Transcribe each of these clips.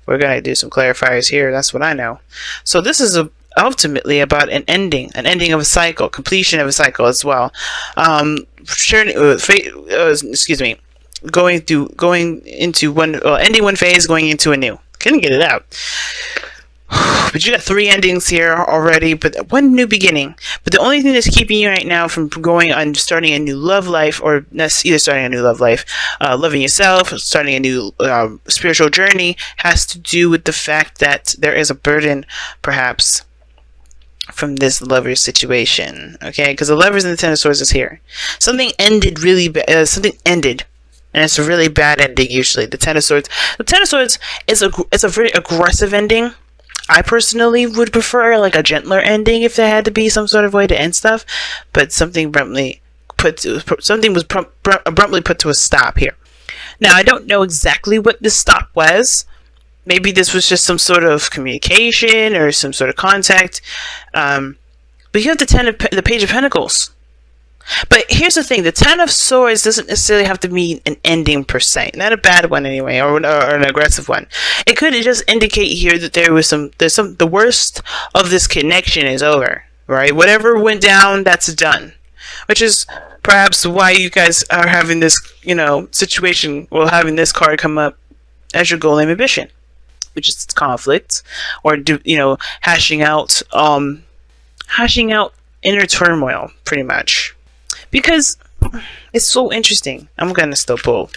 We're going to do some clarifiers here. That's what I know. So this is ultimately about an ending of a cycle, completion of a cycle as well. Excuse me. Ending one phase, going into a new. Couldn't get it out. But you got 3 endings here already, but 1 new beginning. But the only thing that's keeping you right now from going on starting a new love life, or either starting a new love life, loving yourself, starting a new spiritual journey, has to do with the fact that there is a burden, perhaps, from this lover situation. Okay, because the Lovers and the Ten of Swords is here. Something ended really bad. Something ended. And it's a really bad ending usually. The Ten of Swords. The Ten of Swords is a very aggressive ending. I personally would prefer like a gentler ending if there had to be some sort of way to end stuff. But something was abruptly put to a stop here. Now I don't know exactly what this stop was. Maybe this was just some sort of communication or some sort of contact. But you have the Page of Pentacles. But here's the thing, the Ten of Swords doesn't necessarily have to mean an ending per se. Not a bad one anyway, or an aggressive one. It could just indicate here that the worst of this connection is over, right? Whatever went down, that's done. Which is perhaps why you guys are having this, situation, or having this card come up as your goal and ambition, which is conflict, or hashing out inner turmoil, pretty much. Because it's so interesting. I'm gonna still pull.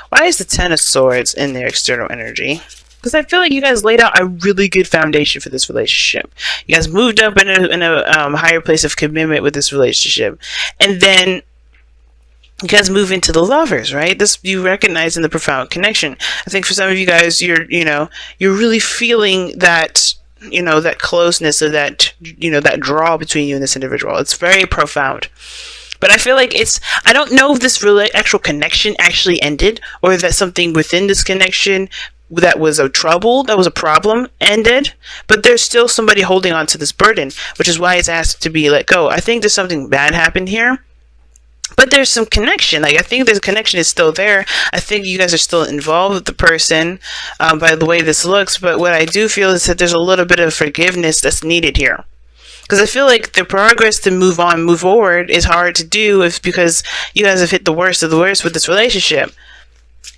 Why is the Ten of Swords in their external energy? Because I feel like you guys laid out a really good foundation for this relationship. You guys moved up in a higher place of commitment with this relationship, and then you guys move into the Lovers, right? This you recognize in the profound connection. I think for some of you guys, you're really feeling that. That closeness, or that that draw between you and this individual. It's very profound. But I feel like I don't know if this actual connection actually ended, or that something within this connection that was a problem ended, but there's still somebody holding on to this burden, which is why it's asked to be let go. I think there's something bad happened here. But there's some connection. I think the connection is still there. I think you guys are still involved with the person by the way this looks. But what I do feel is that there's a little bit of forgiveness that's needed here. Because I feel like the progress to move forward is hard to do because you guys have hit the worst of the worst with this relationship.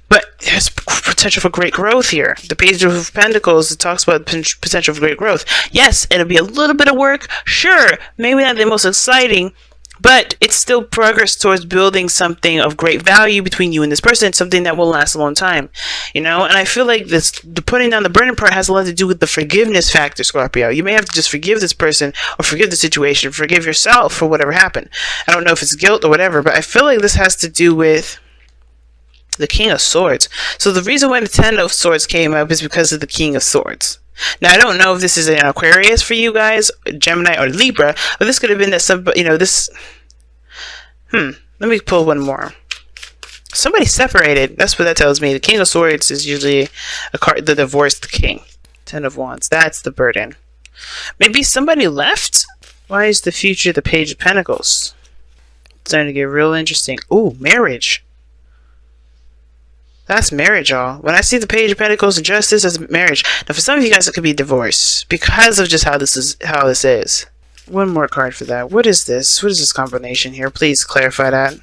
But there's potential for great growth here. The Page of Pentacles, it talks about potential for great growth. Yes, it'll be a little bit of work. Sure, maybe not the most exciting, but it's still progress towards building something of great value between you and this person, something that will last a long time, And I feel like the putting down the burden part has a lot to do with the forgiveness factor, Scorpio. You may have to just forgive this person, or forgive the situation, forgive yourself for whatever happened. I don't know if it's guilt or whatever, but I feel like this has to do with the King of Swords. So the reason why the Ten of Swords came up is because of the King of Swords. Now, I don't know if this is an Aquarius for you guys, Gemini, or Libra, but this could have been that this... Let me pull one more. Somebody separated. That's what that tells me. The King of Swords is usually a card, the divorced king. Ten of Wands. That's the burden. Maybe somebody left? Why is the future the Page of Pentacles? It's starting to get real interesting. Ooh, marriage. That's marriage, y'all. When I see the Page of Pentacles and Justice, that's marriage. Now, for some of you guys, it could be divorce because of just how this is. One more card for that. What is this? What is this combination here? Please clarify that.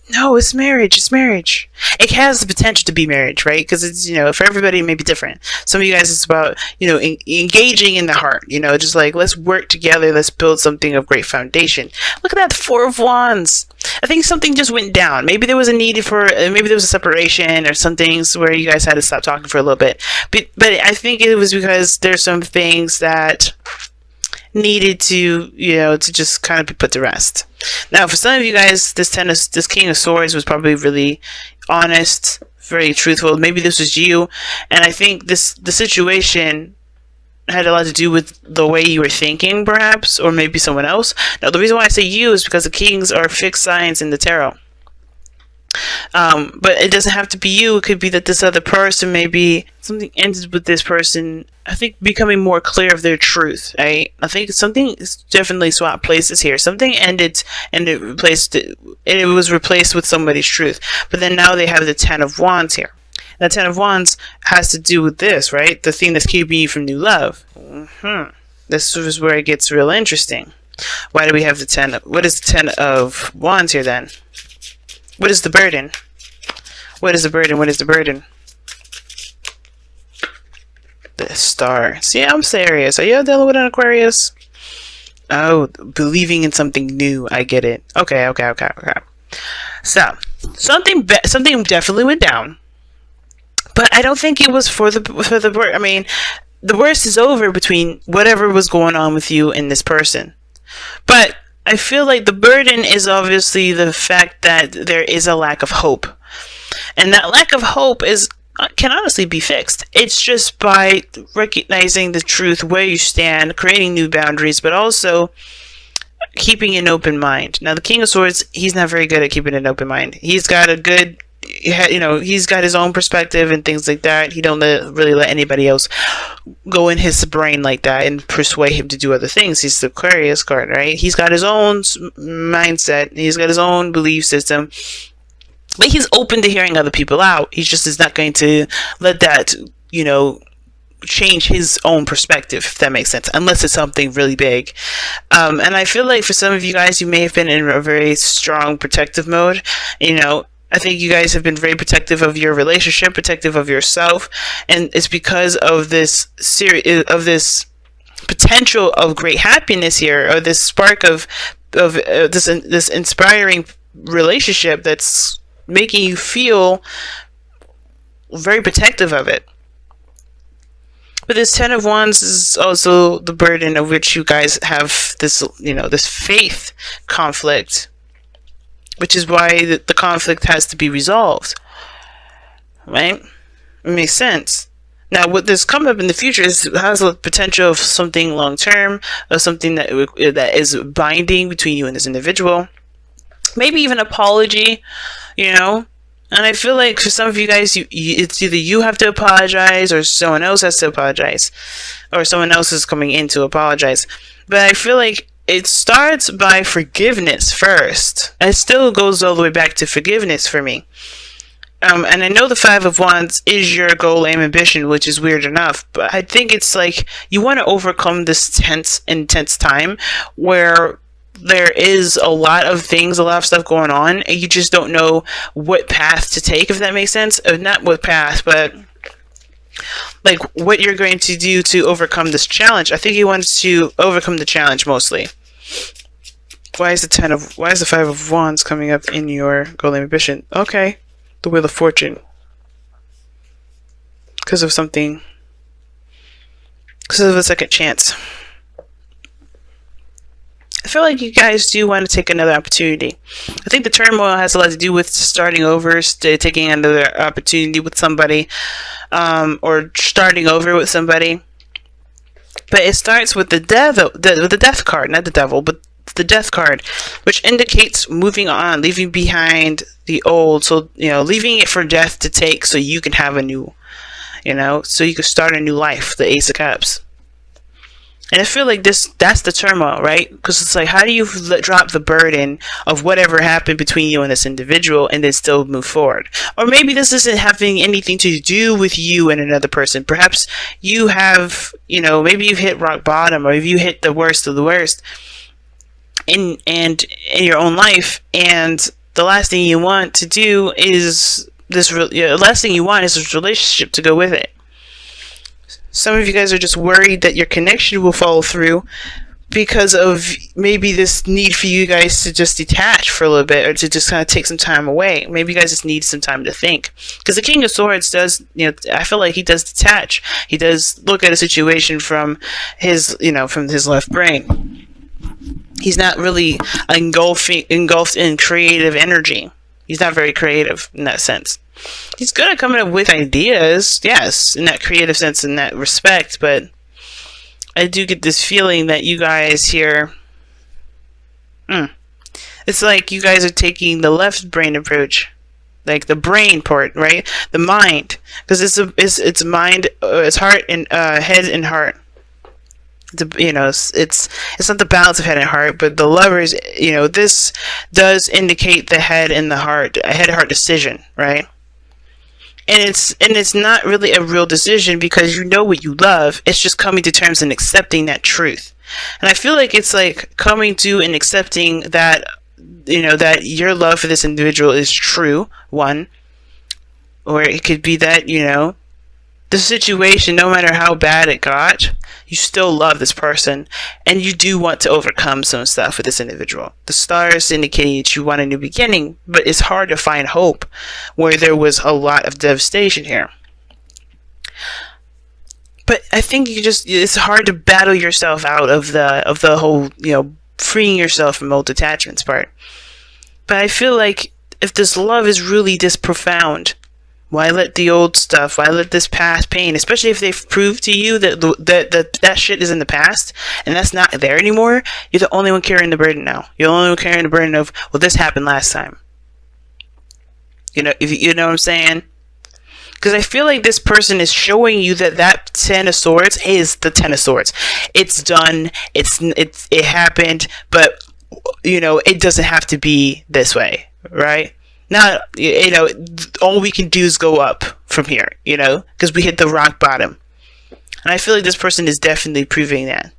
No, it's marriage. It's marriage. It has the potential to be marriage, right? Because it's, for everybody, it may be different. Some of you guys, it's about, engaging in the heart. Just like, let's work together. Let's build something of great foundation. Look at that, the Four of Wands. I think something just went down. Maybe there was a need maybe there was a separation or some things where you guys had to stop talking for a little bit. But I think it was because there's some things that needed to just kind of be put to rest. Now, for some of you guys, this King of Swords was probably really honest, very truthful. Maybe this was you, and I think the situation had a lot to do with the way you were thinking, perhaps, or maybe someone else. Now, the reason why I say you is because the kings are fixed signs in the tarot. But it doesn't have to be you. It could be that this other person, maybe something ended with this person, I think, becoming more clear of their truth, right? I think something is definitely swapped places here. Something ended and it was replaced with somebody's truth. But then now they have the Ten of Wands here. The Ten of Wands has to do with this, right? The thing that's keeping you from new love. This is where it gets real interesting. Why do we have the 10? What is the 10 of Wands here then? What is the burden? What is the burden? What is the burden? The Star. See, I'm serious. Are you dealing with an Aquarius? Oh, believing in something new. I get it. Okay. So, something definitely went down. But I don't think it was for the worst. I mean, the worst is over between whatever was going on with you and this person. But I feel like the burden is obviously the fact that there is a lack of hope. And that lack of hope can honestly be fixed. It's just by recognizing the truth, where you stand, creating new boundaries, but also keeping an open mind. Now, the King of Swords, he's not very good at keeping an open mind. He's got a good, he's got his own perspective and things like that. He don't really let anybody else go in his brain like that and persuade him to do other things. He's the Aquarius card, right? He's got his own mindset. He's got his own belief system. But he's open to hearing other people out. He just is not going to let that, change his own perspective, if that makes sense, unless it's something really big. And I feel like for some of you guys, you may have been in a very strong protective mode. I think you guys have been very protective of your relationship, protective of yourself, and it's because of this this potential of great happiness here, or this spark of this inspiring relationship that's making you feel very protective of it. But this 10 of Wands is also the burden of which you guys have this, this faith conflict, which is why the conflict has to be resolved, right? It makes sense. Now, what this come up in the future has a potential of something long term, of something that is binding between you and this individual. Maybe even apology, And I feel like for some of you guys, it's either you have to apologize or someone else has to apologize, or someone else is coming in to apologize. But I feel like it starts by forgiveness first. It still goes all the way back to forgiveness for me. And I know the 5 of Wands is your goal, aim, ambition, which is weird enough. But I think it's like you want to overcome this intense time where there is a lot of stuff going on, and you just don't know what path to take, if that makes sense. Not what path, but like what you're going to do to overcome this challenge. I think you want to overcome the challenge mostly. Why is the 5 of Wands coming up in your goal and ambition? Okay, the Wheel of Fortune. Because of a second chance. I feel like you guys do want to take another opportunity. I think the turmoil has a lot to do with starting over, taking another opportunity with somebody, or starting over with somebody. But it starts with the death card, not the devil, but the death card, which indicates moving on, leaving behind the old. So, leaving it for death to take so you can have a new, so you can start a new life, the Ace of Cups. And I feel like that's the turmoil, right? Because it's like, how do you drop the burden of whatever happened between you and this individual and then still move forward? Or maybe this isn't having anything to do with you and another person. Perhaps you have, maybe you've hit rock bottom, or if you hit the worst of the worst in your own life, and the last thing you want to do is this relationship to go with it. Some of you guys are just worried that your connection will fall through because of maybe this need for you guys to just detach for a little bit, or to just kind of take some time away. Maybe you guys just need some time to think. Because the King of Swords does, I feel like he does detach. He does look at a situation from his left brain. He's not really engulfed in creative energy. He's not very creative in that sense. He's good at coming up with ideas, yes, in that creative sense, in that respect, but I do get this feeling that you guys here, it's like you guys are taking the left brain approach, like the brain part, right? The mind, because it's mind, it's heart and head and heart. It's not the balance of head and heart, but the lovers, this does indicate the head and the heart, a head-heart decision, right? it's not really a real decision because you know what you love. It's just coming to terms and accepting that truth. And I feel like it's like coming to and accepting that, you know, that your love for this individual is true, one, or it could be that, you know, the situation, no matter how bad it got, you still love this person and you do want to overcome some stuff with this individual. The stars indicating that you want a new beginning, but it's hard to find hope where there was a lot of devastation here. But I think it's hard to battle yourself out of the whole, you know, freeing yourself from old attachments part. But I feel like if this love is really this profound, why let the old stuff, why let this past pain, especially if they've proved to you that shit is in the past and that's not there anymore? You're the only one carrying the burden now. You're the only one carrying the burden of, well, this happened last time. You know, if you know what I'm saying? Because I feel like this person is showing you that Ten of Swords is the Ten of Swords. It's done. It happened, but you know, it doesn't have to be this way, right? Not, you know, all we can do is go up from here, you know, because we hit the rock bottom. And I feel like this person is definitely proving that.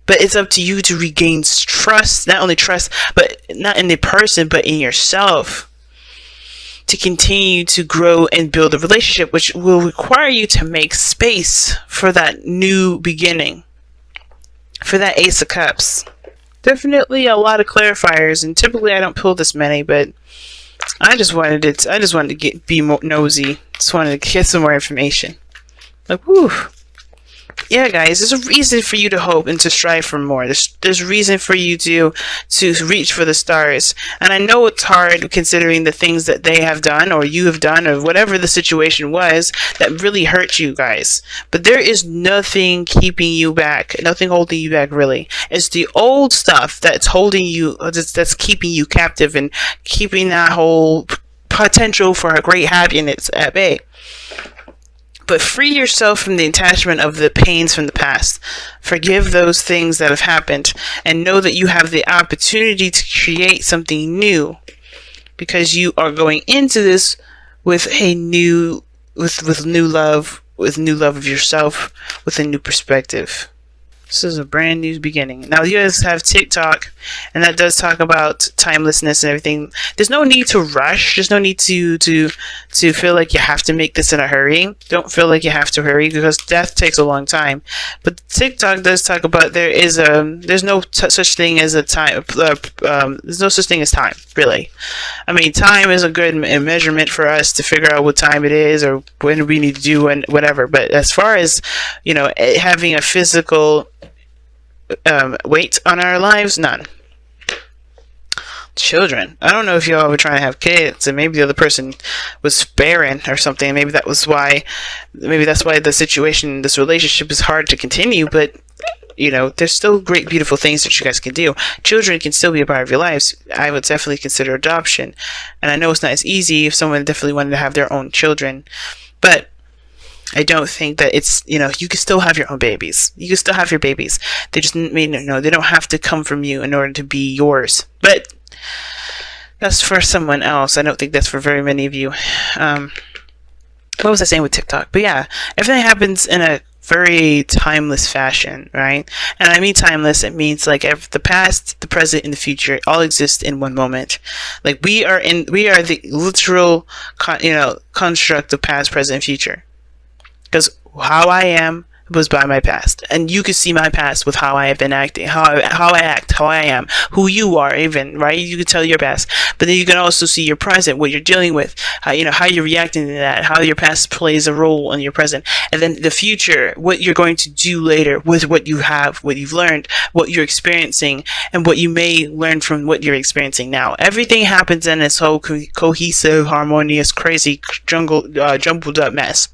But it's up to you to regain trust, not only trust, but not in the person, but in yourself, to continue to grow and build a relationship, which will require you to make space for that new beginning, for that Ace of Cups. Definitely a lot of clarifiers, and typically I don't pull this many, but I just wanted to be more nosy. Just wanted to get some more information. Like, whew. Yeah, guys, there's a reason for you to hope and to strive for more. There's reason for you to reach for the stars. And I know it's hard considering the things that they have done or you have done or whatever the situation was that really hurt you guys. But there is nothing keeping you back, nothing holding you back really. It's the old stuff that's holding you, that's keeping you captive and keeping that whole potential for a great happiness at bay. But free yourself from the attachment of the pains from the past. Forgive those things that have happened and know that you have the opportunity to create something new, because you are going into this with a new, with new love of yourself, with a new perspective. This is a brand new beginning. Now, you guys have TikTok, and that does talk about timelessness and everything. There's no need to rush. There's no need to feel like you have to make this in a hurry. Don't feel like you have to hurry, because death takes a long time. But TikTok does talk about there's no such thing as a time. There's no such thing as time, really. I mean, time is a good measurement for us to figure out what time it is or when we need to do and whatever. But as far as, you know, having a physical weight on our lives, none. Children, I don't know if y'all were trying to have kids and maybe the other person was barren or something. Maybe that's why the situation, this relationship is hard to continue. But you know, there's still great, beautiful things that you guys can do. Children can still be a part of your lives. I would definitely consider adoption, and I know it's not as easy if someone definitely wanted to have their own children, but I don't think that it's, you know, you can still have your own babies. You can still have your babies. They just, they don't have to come from you in order to be yours. But that's for someone else. I don't think that's for very many of you. What was I saying with TikTok? But yeah, everything happens in a very timeless fashion, right? And I mean timeless, it means like the past, the present, and the future all exist in one moment. Like we are the literal, construct of past, present, and future. Because how I am was by my past, and you can see my past with how I have been acting, how I act, how I am, who you are, even, right? You can tell your past, but then you can also see your present, what you're dealing with, how you're reacting to that, how your past plays a role in your present, and then the future, what you're going to do later with what you have, what you've learned, what you're experiencing, and what you may learn from what you're experiencing now. Everything happens in this whole cohesive, harmonious, crazy, jumbled up mess.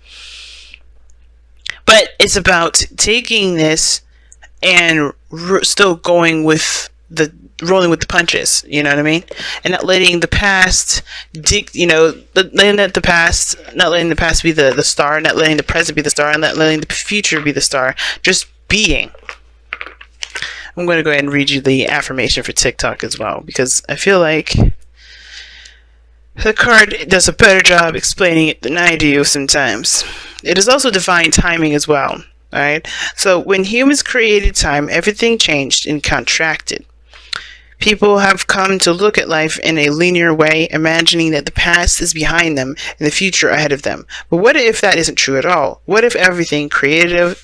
But it's about taking this and still going with rolling with the punches, you know what I mean? And not letting the past, not letting the past be the star, not letting the present be the star, and not letting the future be the star. Just being. I'm going to go ahead and read you the affirmation for TikTok as well, because I feel like The card does a better job explaining it than I do sometimes. It is also divine timing as well. Alright? So when humans created time, everything changed and contracted. People have come to look at life in a linear way, imagining that the past is behind them and the future ahead of them. But what if that isn't true at all? What if everything, creativity,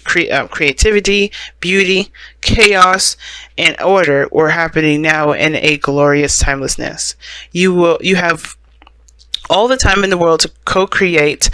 beauty, chaos, and order were happening now in a glorious timelessness? You have all the time in the world to co-create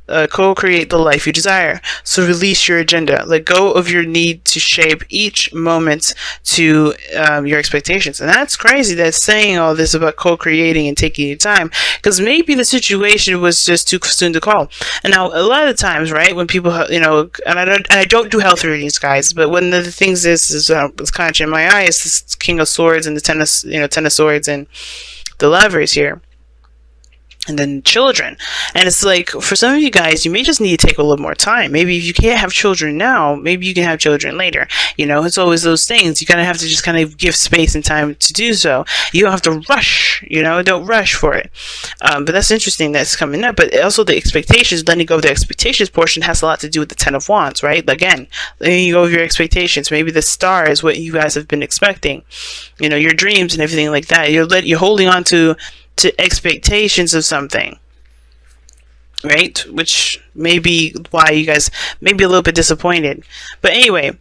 the life you desire. So release your agenda. Let go of your need to shape each moment to your expectations. And that's crazy that's saying all this about co-creating and taking your time, because maybe the situation was just too soon to call. And now a lot of times, right, when people, and I don't do health readings, guys, but one of the things is kind of in my eye is this King of Swords and the Ten of Swords and the Lovers here. And then children. And it's like, for some of you guys, you may just need to take a little more time. Maybe if you can't have children now, maybe you can have children later. It's always those things. You kind of have to just kind of give space and time to do so. You don't have to rush, don't rush for it. But that's interesting that's coming up. But also the expectations, letting go of the expectations portion has a lot to do with the Ten of Wands, right? Again, letting go of your expectations. Maybe the star is what you guys have been expecting. Your dreams and everything like that. You're holding on to expectations of something, right? Which may be why you guys may be a little bit disappointed. But anyway,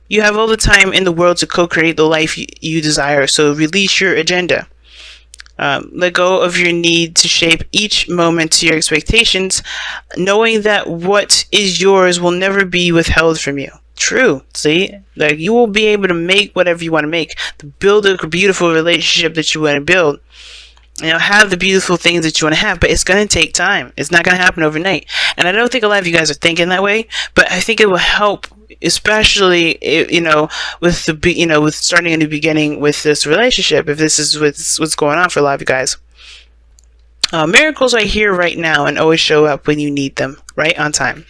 you have all the time in the world to co-create the life you desire. So release your agenda. Let go of your need to shape each moment to your expectations, knowing that what is yours will never be withheld from you. True. See, like, you will be able to make whatever you want to make, to build a beautiful relationship that you want to build, have the beautiful things that you want to have. But it's going to take time. It's not going to happen overnight. And I don't think a lot of you guys are thinking that way, but I think it will help, especially with with starting a new beginning with this relationship, if this is what's going on for a lot of you guys. Miracles are here right now and always show up when you need them, right on time.